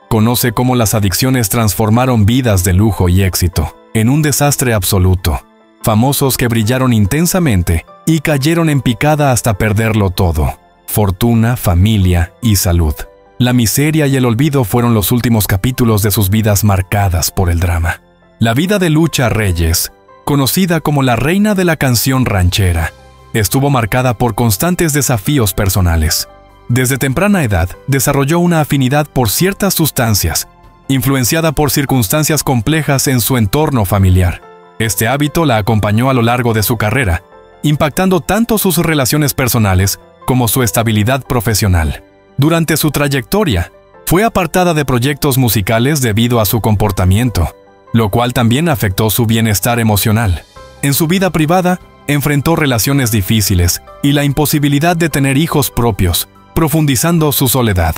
Conoce cómo las adicciones transformaron vidas de lujo y éxito en un desastre absoluto. Famosos que brillaron intensamente y cayeron en picada hasta perderlo todo: fortuna, familia y salud. La miseria y el olvido fueron los últimos capítulos de sus vidas marcadas por el drama. La vida de Lucha Reyes, conocida como la reina de la canción ranchera, estuvo marcada por constantes desafíos personales. Desde temprana edad desarrolló una afinidad por ciertas sustancias, influenciada por circunstancias complejas en su entorno familiar. Este hábito la acompañó a lo largo de su carrera, impactando tanto sus relaciones personales como su estabilidad profesional. Durante su trayectoria, fue apartada de proyectos musicales debido a su comportamiento, lo cual también afectó su bienestar emocional. En su vida privada, enfrentó relaciones difíciles y la imposibilidad de tener hijos propios, profundizando su soledad.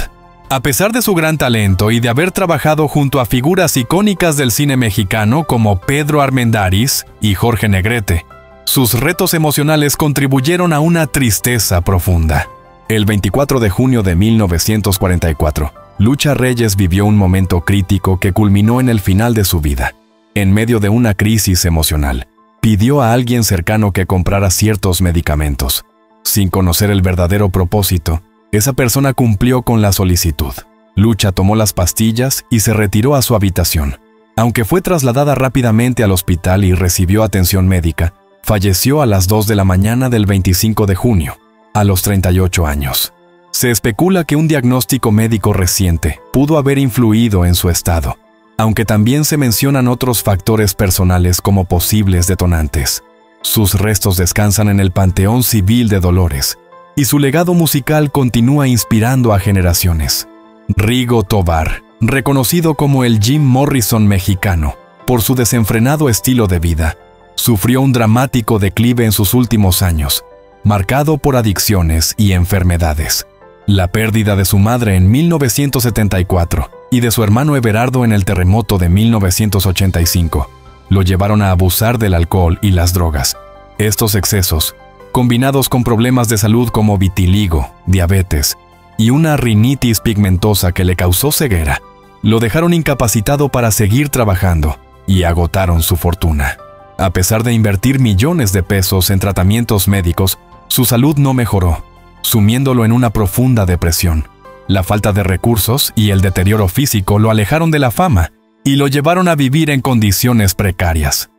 A pesar de su gran talento y de haber trabajado junto a figuras icónicas del cine mexicano como Pedro Armendáriz y Jorge Negrete, sus retos emocionales contribuyeron a una tristeza profunda. El 24 de junio de 1944, Lucha Reyes vivió un momento crítico que culminó en el final de su vida. En medio de una crisis emocional, pidió a alguien cercano que comprara ciertos medicamentos. Sin conocer el verdadero propósito, esa persona cumplió con la solicitud. Lucha tomó las pastillas y se retiró a su habitación. Aunque fue trasladada rápidamente al hospital y recibió atención médica, falleció a las 2 de la mañana del 25 de junio, a los 38 años. Se especula que un diagnóstico médico reciente pudo haber influido en su estado, aunque también se mencionan otros factores personales como posibles detonantes. Sus restos descansan en el Panteón Civil de Dolores, y su legado musical continúa inspirando a generaciones. Rigo Tobar, reconocido como el Jim Morrison mexicano por su desenfrenado estilo de vida, sufrió un dramático declive en sus últimos años, marcado por adicciones y enfermedades. La pérdida de su madre en 1974 y de su hermano Everardo en el terremoto de 1985 lo llevaron a abusar del alcohol y las drogas. Estos excesos, combinados con problemas de salud como vitiligo, diabetes y una rinitis pigmentosa que le causó ceguera, lo dejaron incapacitado para seguir trabajando y agotaron su fortuna. A pesar de invertir millones de pesos en tratamientos médicos, su salud no mejoró, sumiéndolo en una profunda depresión. La falta de recursos y el deterioro físico lo alejaron de la fama y lo llevaron a vivir en condiciones precarias.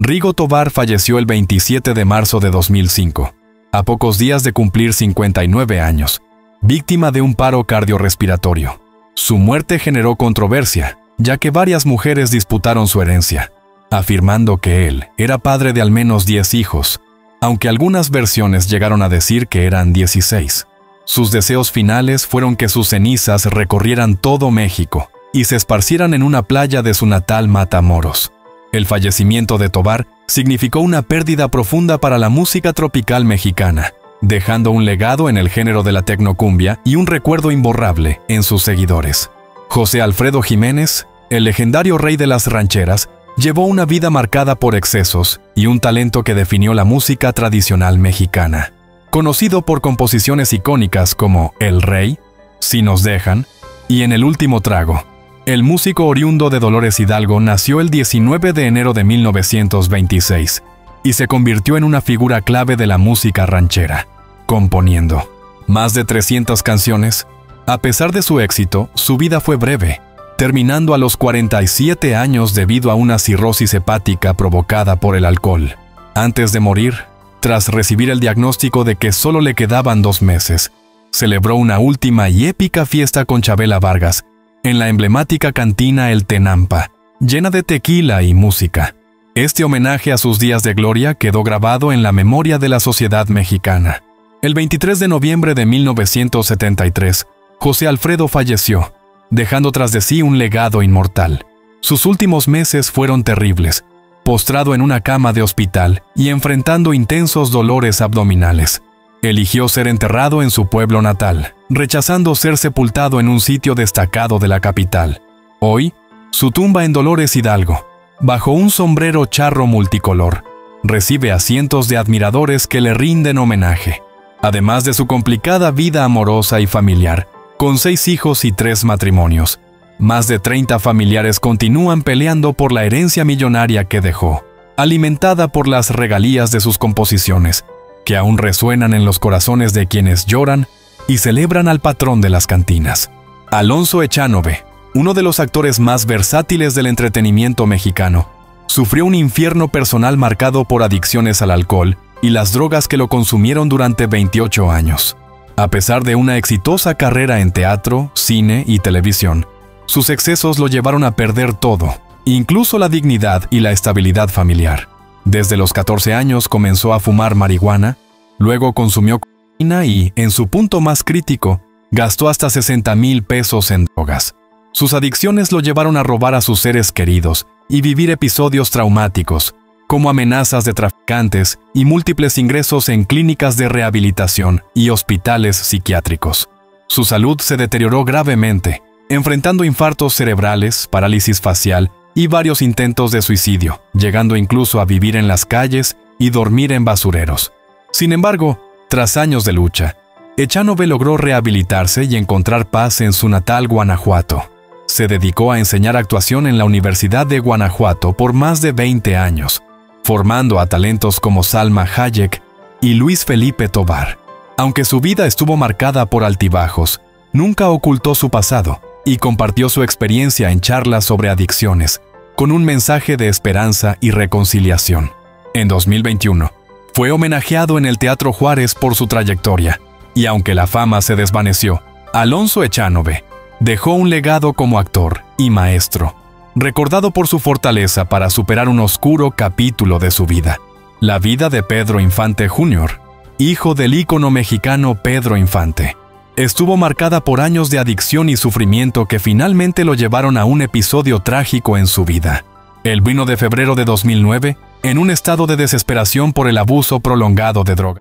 Rigo Tobar falleció el 27 de marzo de 2005, a pocos días de cumplir 59 años, víctima de un paro cardiorrespiratorio. Su muerte generó controversia, ya que varias mujeres disputaron su herencia, afirmando que él era padre de al menos 10 hijos, aunque algunas versiones llegaron a decir que eran 16. Sus deseos finales fueron que sus cenizas recorrieran todo México y se esparcieran en una playa de su natal Matamoros. El fallecimiento de Tobar significó una pérdida profunda para la música tropical mexicana, dejando un legado en el género de la tecnocumbia y un recuerdo imborrable en sus seguidores. José Alfredo Jiménez, el legendario rey de las rancheras, llevó una vida marcada por excesos y un talento que definió la música tradicional mexicana. Conocido por composiciones icónicas como El Rey, Si nos dejan y En el último trago, el músico oriundo de Dolores Hidalgo nació el 19 de enero de 1926 y se convirtió en una figura clave de la música ranchera, componiendo más de 300 canciones. A pesar de su éxito, su vida fue breve, terminando a los 47 años debido a una cirrosis hepática provocada por el alcohol. Antes de morir, tras recibir el diagnóstico de que solo le quedaban 2 meses, celebró una última y épica fiesta con Chabela Vargas en la emblemática cantina El Tenampa, llena de tequila y música. Este homenaje a sus días de gloria quedó grabado en la memoria de la sociedad mexicana. El 23 de noviembre de 1973, José Alfredo falleció, dejando tras de sí un legado inmortal. Sus últimos meses fueron terribles, postrado en una cama de hospital y enfrentando intensos dolores abdominales. Eligió ser enterrado en su pueblo natal, rechazando ser sepultado en un sitio destacado de la capital. Hoy, su tumba en Dolores Hidalgo, bajo un sombrero charro multicolor, recibe a cientos de admiradores que le rinden homenaje. Además de su complicada vida amorosa y familiar, con 6 hijos y 3 matrimonios, más de 30 familiares continúan peleando por la herencia millonaria que dejó, alimentada por las regalías de sus composiciones, que aún resuenan en los corazones de quienes lloran y celebran al patrón de las cantinas. Alonso Echanove, uno de los actores más versátiles del entretenimiento mexicano, sufrió un infierno personal marcado por adicciones al alcohol y las drogas que lo consumieron durante 28 años. A pesar de una exitosa carrera en teatro, cine y televisión, sus excesos lo llevaron a perder todo, incluso la dignidad y la estabilidad familiar. Desde los 14 años comenzó a fumar marihuana, luego consumió cocaína y, en su punto más crítico, gastó hasta 60,000 pesos en drogas. Sus adicciones lo llevaron a robar a sus seres queridos y vivir episodios traumáticos, como amenazas de traficantes y múltiples ingresos en clínicas de rehabilitación y hospitales psiquiátricos. Su salud se deterioró gravemente, enfrentando infartos cerebrales, parálisis facial y varios intentos de suicidio, llegando incluso a vivir en las calles y dormir en basureros. Sin embargo, tras años de lucha, Echanove logró rehabilitarse y encontrar paz en su natal Guanajuato. Se dedicó a enseñar actuación en la Universidad de Guanajuato por más de 20 años, formando a talentos como Salma Hayek y Luis Felipe Tovar. Aunque su vida estuvo marcada por altibajos, nunca ocultó su pasado y compartió su experiencia en charlas sobre adicciones, con un mensaje de esperanza y reconciliación. En 2021, fue homenajeado en el Teatro Juárez por su trayectoria, y aunque la fama se desvaneció, Alonso Echanove dejó un legado como actor y maestro, recordado por su fortaleza para superar un oscuro capítulo de su vida. La vida de Pedro Infante Jr., hijo del ícono mexicano Pedro Infante, estuvo marcada por años de adicción y sufrimiento que finalmente lo llevaron a un episodio trágico en su vida. El 1 de febrero de 2009, en un estado de desesperación por el abuso prolongado de droga,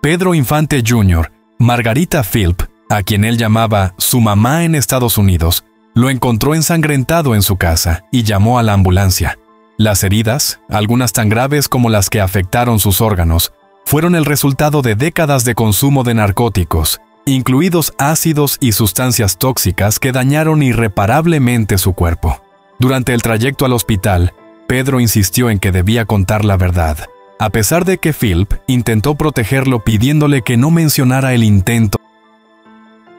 Pedro Infante Jr., Margarita Philp, a quien él llamaba su mamá en Estados Unidos, lo encontró ensangrentado en su casa y llamó a la ambulancia. Las heridas, algunas tan graves como las que afectaron sus órganos, fueron el resultado de décadas de consumo de narcóticos, incluidos ácidos y sustancias tóxicas que dañaron irreparablemente su cuerpo. Durante el trayecto al hospital, Pedro insistió en que debía contar la verdad, a pesar de que Philp intentó protegerlo pidiéndole que no mencionara el intento.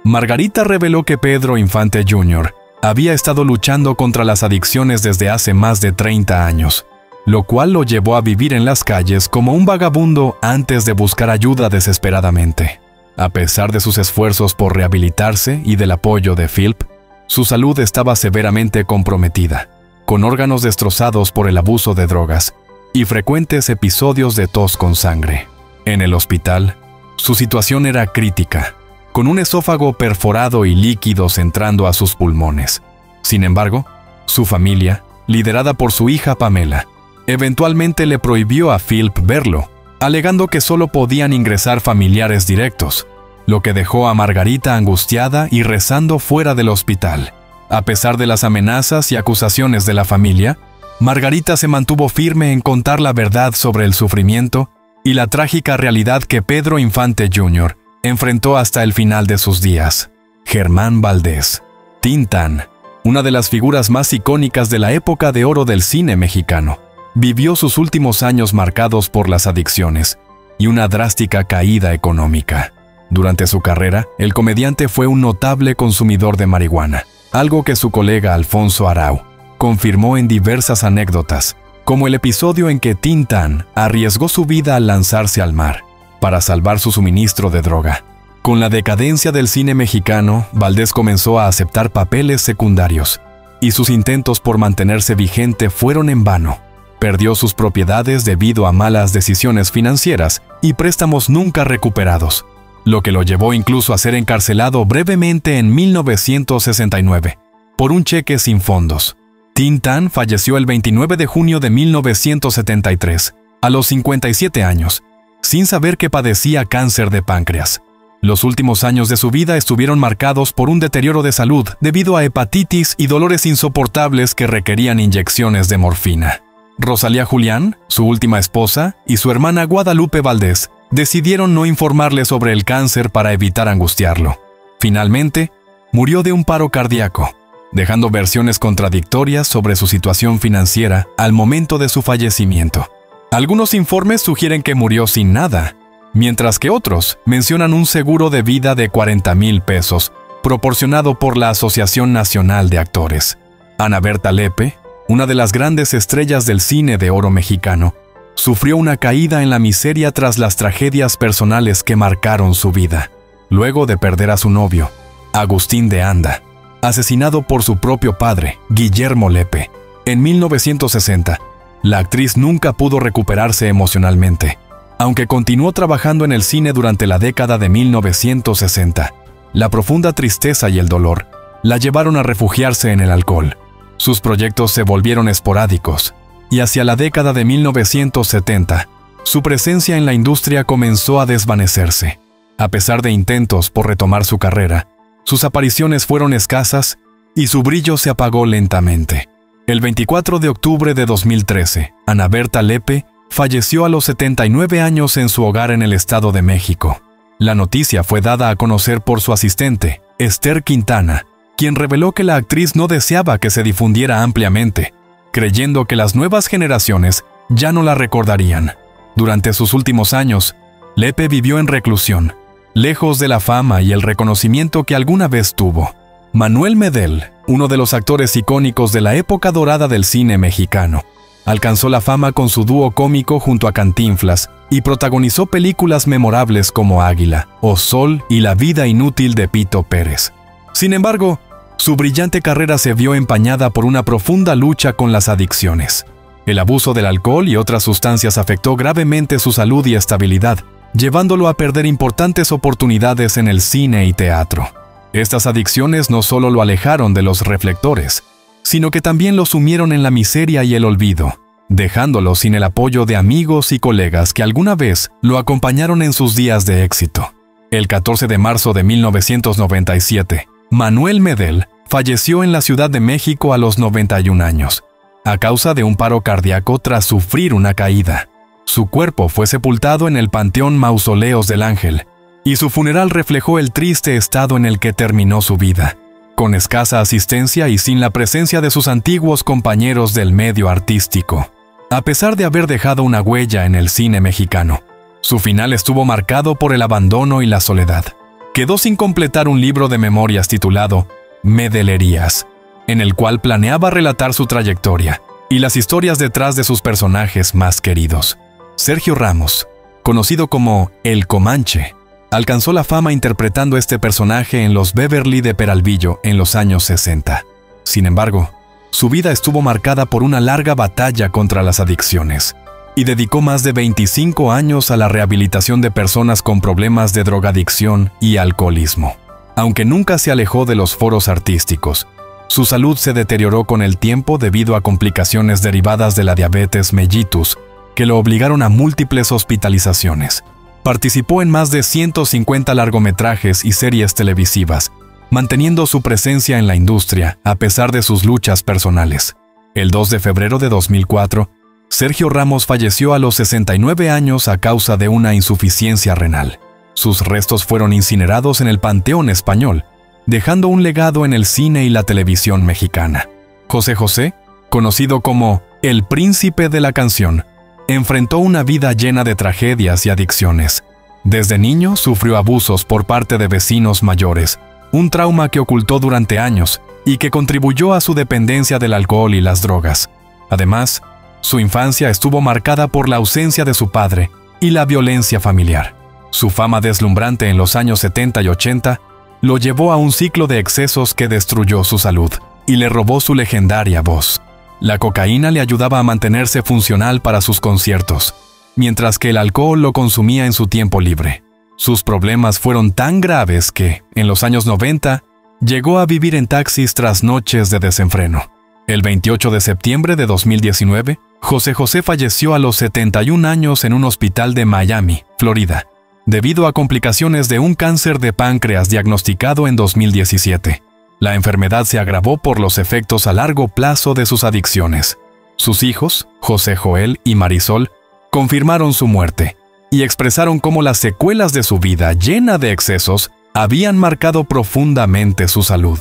Margarita reveló que Pedro Infante Jr. había estado luchando contra las adicciones desde hace más de 30 años, lo cual lo llevó a vivir en las calles como un vagabundo antes de buscar ayuda desesperadamente. A pesar de sus esfuerzos por rehabilitarse y del apoyo de Philp, su salud estaba severamente comprometida, con órganos destrozados por el abuso de drogas y frecuentes episodios de tos con sangre. En el hospital, su situación era crítica, con un esófago perforado y líquidos entrando a sus pulmones. Sin embargo, su familia, liderada por su hija Pamela, eventualmente le prohibió a Philp verlo, alegando que solo podían ingresar familiares directos, lo que dejó a Margarita angustiada y rezando fuera del hospital. A pesar de las amenazas y acusaciones de la familia, Margarita se mantuvo firme en contar la verdad sobre el sufrimiento y la trágica realidad que Pedro Infante Jr. enfrentó hasta el final de sus días. Germán Valdés, Tintán, una de las figuras más icónicas de la época de oro del cine mexicano, vivió sus últimos años marcados por las adicciones y una drástica caída económica. Durante su carrera, el comediante fue un notable consumidor de marihuana, algo que su colega Alfonso Arau confirmó en diversas anécdotas, como el episodio en que Tintán arriesgó su vida al lanzarse al mar para salvar su suministro de droga. Con la decadencia del cine mexicano, Valdés comenzó a aceptar papeles secundarios, y sus intentos por mantenerse vigente fueron en vano. Perdió sus propiedades debido a malas decisiones financieras y préstamos nunca recuperados, lo que lo llevó incluso a ser encarcelado brevemente en 1969, por un cheque sin fondos. Tintán falleció el 29 de junio de 1973, a los 57 años, sin saber que padecía cáncer de páncreas. Los últimos años de su vida estuvieron marcados por un deterioro de salud debido a hepatitis y dolores insoportables que requerían inyecciones de morfina. Rosalía Julián, su última esposa, y su hermana Guadalupe Valdés decidieron no informarle sobre el cáncer para evitar angustiarlo. Finalmente, murió de un paro cardíaco, dejando versiones contradictorias sobre su situación financiera al momento de su fallecimiento. Algunos informes sugieren que murió sin nada, mientras que otros mencionan un seguro de vida de 40,000 pesos, proporcionado por la Asociación Nacional de Actores. Ana Berta Lepe, una de las grandes estrellas del cine de oro mexicano, sufrió una caída en la miseria tras las tragedias personales que marcaron su vida, luego de perder a su novio, Agustín de Anda, asesinado por su propio padre, Guillermo Lepe. En 1960, la actriz nunca pudo recuperarse emocionalmente, aunque continuó trabajando en el cine durante la década de 1960. La profunda tristeza y el dolor la llevaron a refugiarse en el alcohol. Sus proyectos se volvieron esporádicos, y hacia la década de 1970, su presencia en la industria comenzó a desvanecerse. A pesar de intentos por retomar su carrera, sus apariciones fueron escasas y su brillo se apagó lentamente. El 24 de octubre de 2013, Ana Berta Lepe falleció a los 79 años en su hogar en el Estado de México. La noticia fue dada a conocer por su asistente, Esther Quintana, quien reveló que la actriz no deseaba que se difundiera ampliamente, creyendo que las nuevas generaciones ya no la recordarían. Durante sus últimos años, Lepe vivió en reclusión, lejos de la fama y el reconocimiento que alguna vez tuvo. Manuel Medel, uno de los actores icónicos de la época dorada del cine mexicano, alcanzó la fama con su dúo cómico junto a Cantinflas y protagonizó películas memorables como Águila, O Sol y La vida inútil de Pito Pérez. Sin embargo, su brillante carrera se vio empañada por una profunda lucha con las adicciones. El abuso del alcohol y otras sustancias afectó gravemente su salud y estabilidad, llevándolo a perder importantes oportunidades en el cine y teatro. Estas adicciones no solo lo alejaron de los reflectores, sino que también lo sumieron en la miseria y el olvido, dejándolo sin el apoyo de amigos y colegas que alguna vez lo acompañaron en sus días de éxito. El 14 de marzo de 1997, Manuel Medel falleció en la Ciudad de México a los 91 años, a causa de un paro cardíaco tras sufrir una caída. Su cuerpo fue sepultado en el Panteón Mausoleos del Ángel, y su funeral reflejó el triste estado en el que terminó su vida, con escasa asistencia y sin la presencia de sus antiguos compañeros del medio artístico. A pesar de haber dejado una huella en el cine mexicano, su final estuvo marcado por el abandono y la soledad. Quedó sin completar un libro de memorias titulado Medelerías, en el cual planeaba relatar su trayectoria y las historias detrás de sus personajes más queridos. Sergio Ramos, conocido como El Comanche, alcanzó la fama interpretando este personaje en Los Beverly de Peralvillo en los años 60. Sin embargo, su vida estuvo marcada por una larga batalla contra las adicciones, y dedicó más de 25 años a la rehabilitación de personas con problemas de drogadicción y alcoholismo. Aunque nunca se alejó de los foros artísticos, su salud se deterioró con el tiempo debido a complicaciones derivadas de la diabetes mellitus, que lo obligaron a múltiples hospitalizaciones. Participó en más de 150 largometrajes y series televisivas, manteniendo su presencia en la industria a pesar de sus luchas personales. El 2 de febrero de 2004, Sergio Ramos falleció a los 69 años a causa de una insuficiencia renal. Sus restos fueron incinerados en el Panteón Español, dejando un legado en el cine y la televisión mexicana. José José, conocido como el príncipe de la canción, enfrentó una vida llena de tragedias y adicciones. Desde niño sufrió abusos por parte de vecinos mayores, un trauma que ocultó durante años y que contribuyó a su dependencia del alcohol y las drogas. Además, su infancia estuvo marcada por la ausencia de su padre y la violencia familiar. Su fama deslumbrante en los años 70 y 80 lo llevó a un ciclo de excesos que destruyó su salud y le robó su legendaria voz. La cocaína le ayudaba a mantenerse funcional para sus conciertos, mientras que el alcohol lo consumía en su tiempo libre. Sus problemas fueron tan graves que, en los años 90, llegó a vivir en taxis tras noches de desenfreno. El 28 de septiembre de 2019, José José falleció a los 71 años en un hospital de Miami, Florida, debido a complicaciones de un cáncer de páncreas diagnosticado en 2017. La enfermedad se agravó por los efectos a largo plazo de sus adicciones. Sus hijos, José Joel y Marisol, confirmaron su muerte y expresaron cómo las secuelas de su vida llena de excesos habían marcado profundamente su salud.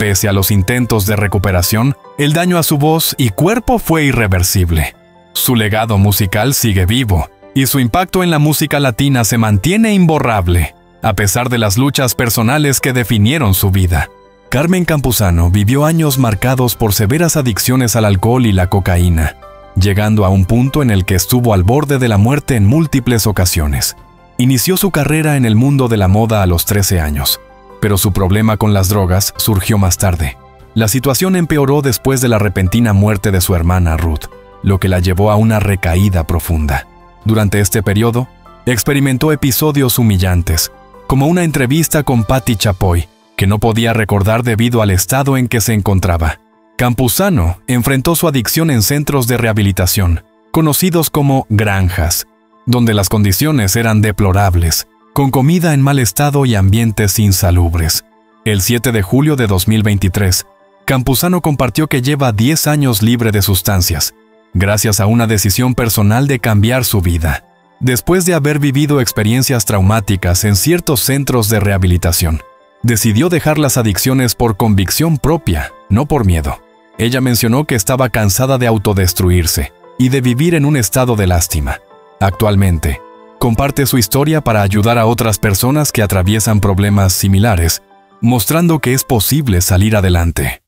Pese a los intentos de recuperación, el daño a su voz y cuerpo fue irreversible. Su legado musical sigue vivo, y su impacto en la música latina se mantiene imborrable, a pesar de las luchas personales que definieron su vida. Carmen Campuzano vivió años marcados por severas adicciones al alcohol y la cocaína, llegando a un punto en el que estuvo al borde de la muerte en múltiples ocasiones. Inició su carrera en el mundo de la moda a los 13 años, pero su problema con las drogas surgió más tarde. La situación empeoró después de la repentina muerte de su hermana Ruth, lo que la llevó a una recaída profunda. Durante este periodo, experimentó episodios humillantes, como una entrevista con Patti Chapoy, que no podía recordar debido al estado en que se encontraba. Campuzano enfrentó su adicción en centros de rehabilitación, conocidos como granjas, donde las condiciones eran deplorables, con comida en mal estado y ambientes insalubres. El 7 de julio de 2023, Campuzano compartió que lleva 10 años libre de sustancias, gracias a una decisión personal de cambiar su vida. Después de haber vivido experiencias traumáticas en ciertos centros de rehabilitación, decidió dejar las adicciones por convicción propia, no por miedo. Ella mencionó que estaba cansada de autodestruirse y de vivir en un estado de lástima. Actualmente, comparte su historia para ayudar a otras personas que atraviesan problemas similares, mostrando que es posible salir adelante.